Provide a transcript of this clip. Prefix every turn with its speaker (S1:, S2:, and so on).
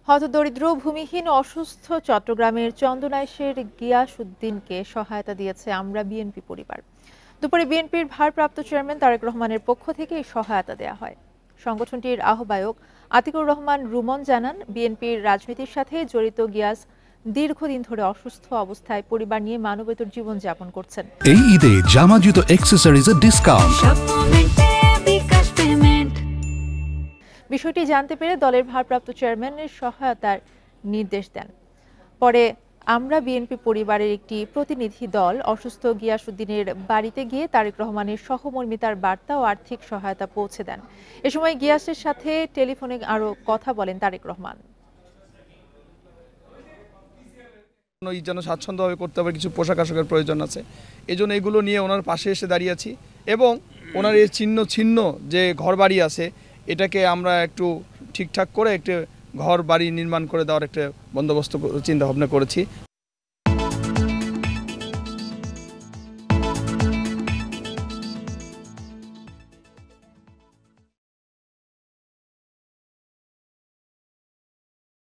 S1: হতদরিদ্র ভূমিহীন অসুস্থ চট্টগ্রামের চন্দনাইশের গিয়াসউদ্দিনকে সহায়তা দিয়েছে আমরা বিএনপি পরিবার। দুপুরে বিএনপির ভারপ্রাপ্ত চেয়ারম্যান তারেক রহমানের পক্ষ থেকে এই সহায়তা দেওয়া হয়। সংগঠনটির আহ্বায়ক আতিকুর রহমান রুমন জানান, বিএনপির রাজনীতির সাথে জড়িত গিয়াস দীর্ঘদিন ধরে অসুস্থ অবস্থায় পরিবার নিয়ে মানবেতর জীবনযাপন করছেন।
S2: এই ঈদে জামা জুতো অ্যাক্সেসরিজের ডিসকাউন্ট।
S1: বিষয়টি জানতে পেরে দলের ভারপ্রাপ্ত চেয়ারম্যানের সহায়তার নির্দেশ দেন। পরে আমরা বিএনপি পরিবারের একটি প্রতিনিধি দল অসুস্থ গিয়াসউদ্দিনের বাড়িতে গিয়ে তারেক রহমানের সহমর্মিতার বার্তা ও আর্থিক সহায়তা পৌঁছে দেন। এ সময় গিয়াসের সাথে টেলিফোনে আরও কথা বলেন তারেক রহমান।
S3: যেন স্বাচ্ছন্দ্যভাবে করতে হবে, কিছু পোশাক আশাকের প্রয়োজন আছে, এই জন্য এগুলো নিয়ে ওনার পাশে এসে দাঁড়িয়েছি এবং ওনার এই ছিন্ন যে ঘর বাড়ি আছে এটাকে আমরা একটু ঠিকঠাক করে একটা ঘর বাড়ি নির্মাণ করে দেওয়ার একটা বন্দোবস্ত চিন্তা ভাবনা করেছি।